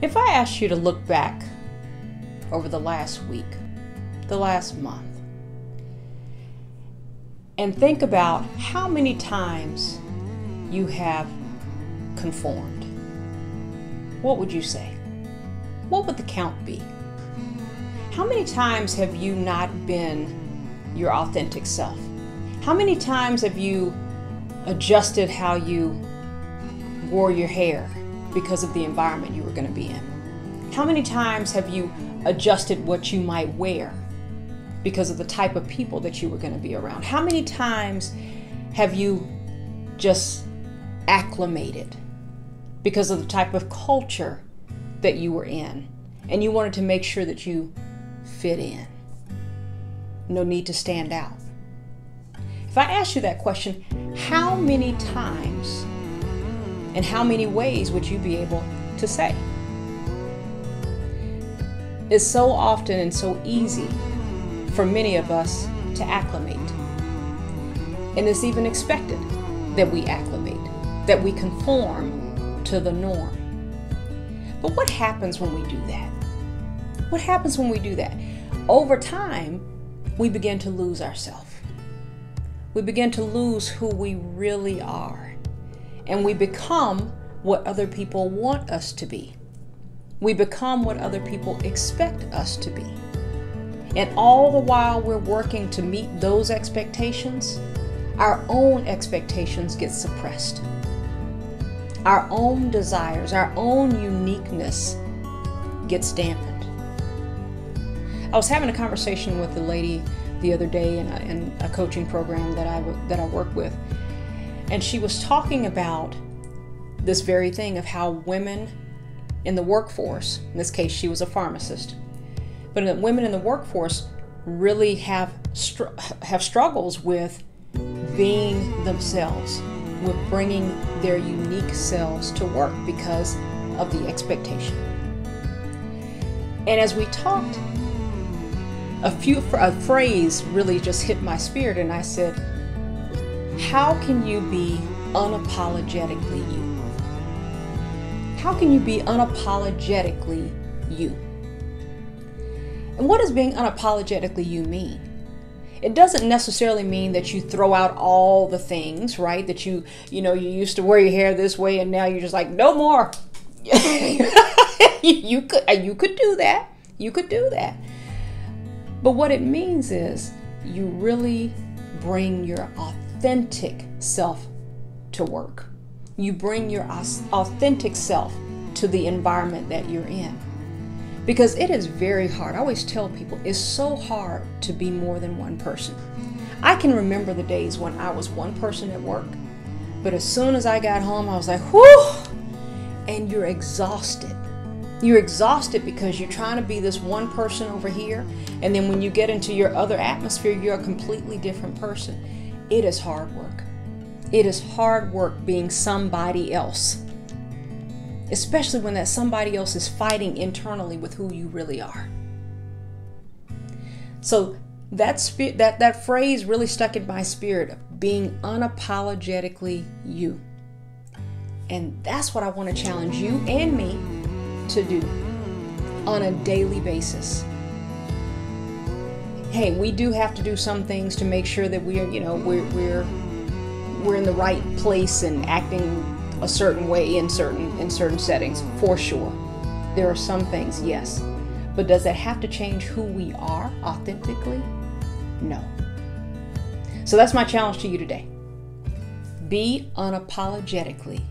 If I asked you to look back over the last week, the last month, and think about how many times you have conformed, what would you say? What would the count be? How many times have you not been your authentic self? How many times have you adjusted how you wore your hair because of the environment you were going to be in? How many times have you adjusted what you might wear because of the type of people that you were going to be around? How many times have you just acclimated because of the type of culture that you were in and you wanted to make sure that you fit in? No need to stand out. If I ask you that question, how many times and how many ways would you be able to say? It's so often and so easy for many of us to acclimate. And it's even expected that we acclimate, that we conform to the norm. But what happens when we do that? What happens when we do that? Over time, we begin to lose ourselves. We begin to lose who we really are. And we become what other people want us to be. We become what other people expect us to be. And all the while we're working to meet those expectations, our own expectations get suppressed. Our own desires, our own uniqueness gets dampened. I was having a conversation with a lady the other day in a coaching program that I work with, and she was talking about this very thing of how women in the workforce, in this case she was a pharmacist, but women in the workforce really have struggles with being themselves, with bringing their unique selves to work because of the expectation. And as we talked, a phrase really just hit my spirit, and I said, how can you be unapologetically you? How can you be unapologetically you? And what does being unapologetically you mean? It doesn't necessarily mean that you throw out all the things, right? That you used to wear your hair this way and now you're just like, no more. You could do that. You could do that. But what it means is you really bring your authentic self to work. You bring your authentic self to the environment that you're in. Because it is very hard. I always tell people it's so hard to be more than one person. I can remember the days when I was one person at work, but as soon as I got home, I was like, whew, and you're exhausted. You're exhausted because you're trying to be this one person over here, and then when you get into your other atmosphere, you're a completely different person. It is hard work. It is hard work being somebody else, especially when that somebody else is fighting internally with who you really are. So that phrase really stuck in my spirit of being unapologetically you. And that's what I want to challenge you and me to do on a daily basis. Hey, we do have to do some things to make sure that we're in the right place and acting a certain way in certain settings, for sure. There are some things, yes. But does that have to change who we are authentically? No. So that's my challenge to you today. Be unapologetically